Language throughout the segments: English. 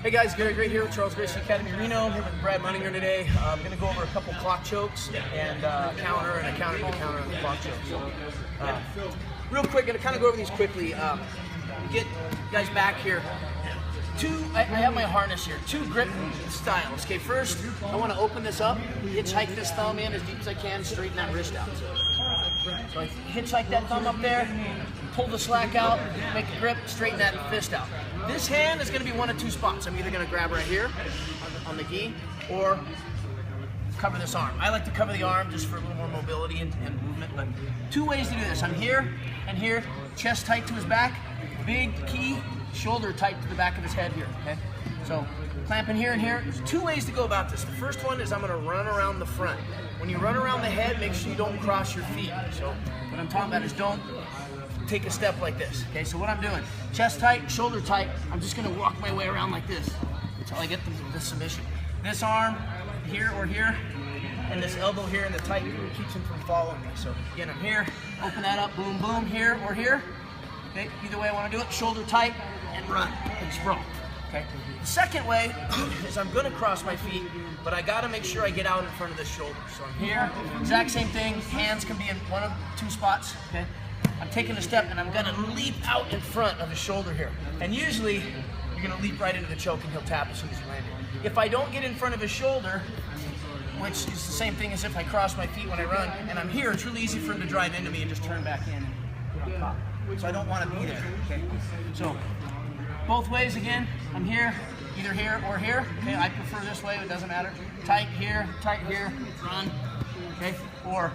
Hey guys, Gary Grate here with Gracie Academy, Reno. I'm here with Brad Munninger today. I'm going to go over a couple clock chokes and counter and a counter to counter on the clock choke. So, real quick, going to kind of go over these quickly. Get guys back here. I have my harness here. Two grip styles. Okay, first I want to open this up, hitchhike this thumb in as deep as I can, straighten that wrist out. So I hitchhike that thumb up there, pull the slack out, make a grip, straighten that fist out. This hand is going to be one of two spots. I'm either going to grab right here on the gi or cover this arm. I like to cover the arm just for a little more mobility and movement, but two ways to do this. I'm here and here, chest tight to his back, big key, shoulder tight to the back of his head here, okay? So clamping here and here. There's two ways to go about this. The first one is I'm going to run around the front. When you run around the head, make sure you don't cross your feet. So what I'm talking about is don't take a step like this, okay? So what I'm doing, chest tight, shoulder tight, I'm just gonna walk my way around like this until I get the submission. This arm here or here, and this elbow here in the tight keeps him from following me. So again, I'm here, open that up, boom, boom, here or here. Okay, either way I wanna do it, shoulder tight and run and sprawl, okay? The second way is I'm gonna cross my feet, but I gotta make sure I get out in front of this shoulder. So I'm here, exact same thing, hands can be in one of two spots, okay? I'm taking a step and I'm gonna leap out in front of his shoulder here. And usually, you're gonna leap right into the choke and he'll tap as soon as you land it. If I don't get in front of his shoulder, which is the same thing as if I cross my feet when I run, and I'm here, it's really easy for him to drive into me and just turn back in and get on top. So I don't wanna be there, okay? So, both ways again, I'm here, either here or here. Okay, I prefer this way, it doesn't matter. Tight here, run, okay? Or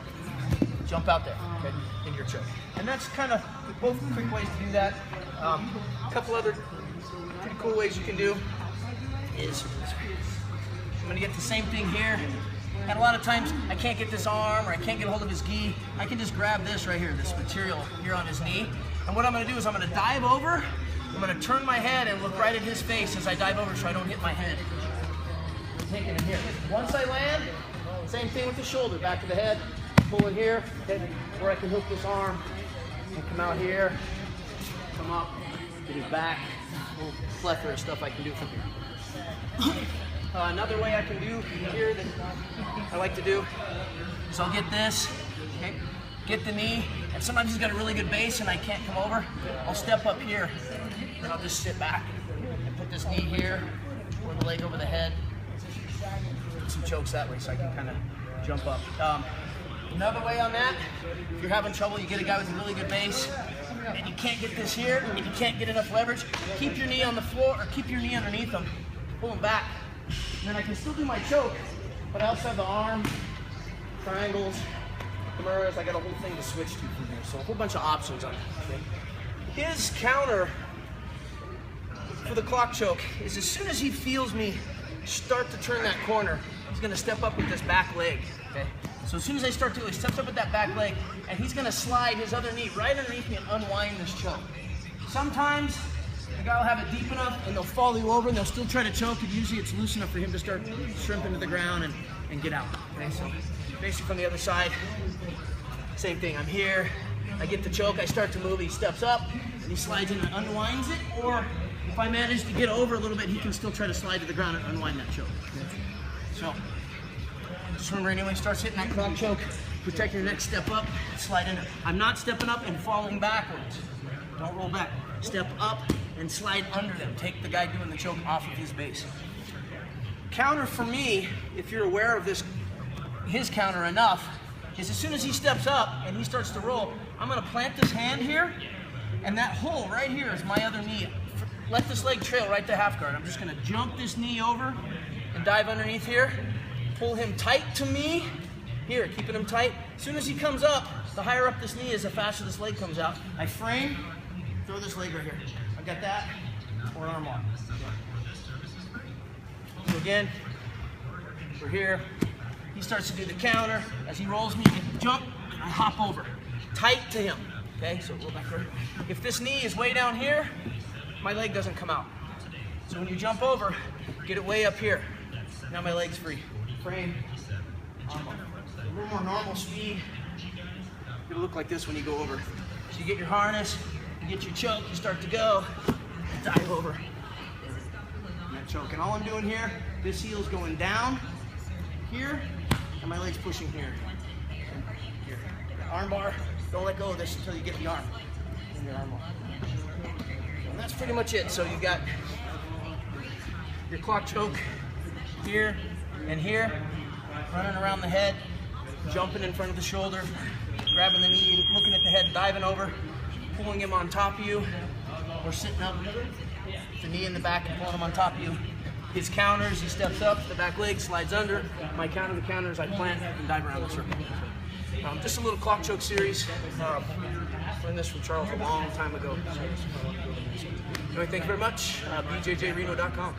jump out there, okay, in your choke. And that's kind of both quick ways to do that. A couple other pretty cool ways you can do is I'm going to get the same thing here. And a lot of times I can't get this arm or I can't get a hold of his gi. I can just grab this right here, this material here on his knee. And what I'm going to do is I'm going to dive over. I'm going to turn my head and look right at his face as I dive over so I don't hit my head. I'm taking it here. Once I land, same thing with the shoulder, back of the head. Pull it here, where I can hook this arm and come out here, come up, get his back. A little plethora of stuff I can do from here. Another way I can do here that I like to do is I'll get this, okay, get the knee, and sometimes he's got a really good base and I can't come over. I'll step up here and I'll just sit back and put this knee here, or the leg over the head. Get some chokes that way so I can kind of jump up. Another way on that, if you're having trouble, you get a guy with a really good base, and you can't get this here, and you can't get enough leverage, keep your knee on the floor, or keep your knee underneath him, pull him back, and then I can still do my choke, but I also have the arm, triangles, Kimuras, I got a whole thing to switch to from here, so a whole bunch of options on it. Okay? His counter for the clock choke is as soon as he feels me start to turn that corner, he's gonna step up with this back leg, okay? So as soon as I start to, he steps up with that back leg, and he's gonna slide his other knee right underneath me and unwind this choke. Sometimes the guy will have it deep enough and they'll fall you over and they'll still try to choke, and usually it's loose enough for him to start shrimping to the ground and get out. Okay, so basically from the other side, same thing. I'm here, I get the choke, I start to move, he steps up, and he slides in and unwinds it, or if I manage to get over a little bit, he can still try to slide to the ground and unwind that choke. Okay? So, just remember, anyone who starts hitting that clock choke, protect your neck, step up, slide in. I'm not stepping up and falling backwards. Don't roll back. Step up and slide under them. Take the guy doing the choke off of his base. Counter for me, if you're aware of this, his counter enough, is as soon as he steps up and he starts to roll, I'm gonna plant this hand here, and that hole right here is my other knee. Let this leg trail right to half guard. I'm just gonna jump this knee over and dive underneath here. Pull him tight to me. Here, keeping him tight. As soon as he comes up, the higher up this knee is, the faster this leg comes out. I frame, throw this leg right here. I got that, or arm lock. So again, we're here. He starts to do the counter. As he rolls me, I jump, and I hop over. Tight to him, okay? So roll back right. If this knee is way down here, my leg doesn't come out. So when you jump over, get it way up here. Now my leg's free. Frame, a little more normal speed. It'll look like this when you go over. So you get your harness, you get your choke, you start to go, dive over. that choke. And all I'm doing here, this heel's going down here, and my leg's pushing here. Here. Arm bar, don't let go of this until you get the arm in your arm bar. And that's pretty much it. So you got your clock choke here and here, running around the head, jumping in front of the shoulder, grabbing the knee, looking at the head, diving over, pulling him on top of you, or sitting up, the knee in the back and pulling him on top of you. His counters, he steps up, the back leg slides under. My counter, the counters, I plant and dive around the circle. Just a little clock choke series. Learned this from Charles a long time ago. Anyway, thank you very much. BJJReno.com.